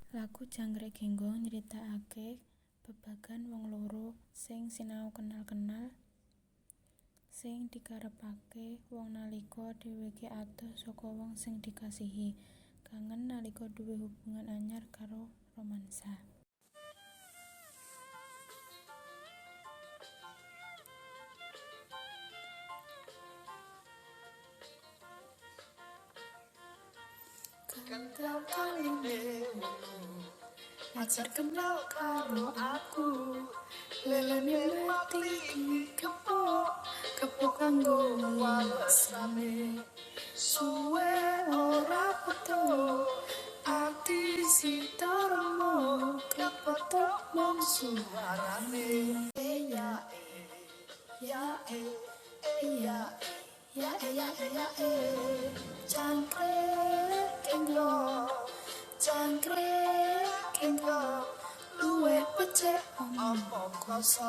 Lagu Jangkrik Genggong nyritakake babagan wong loro sing sinau kenal-kenal sing dikarepake wong nalika dheweke adoh saka wong sing dikasihi, kangen nalika duwé hubungan anyar karo romansa. Kental kaline ajar kenal karo aku, lelene mati kepok kanggo walesane, suwe ora peto ati sitarmo kepetok mong suarane. Jangkrik genggong luwih becik omong koso.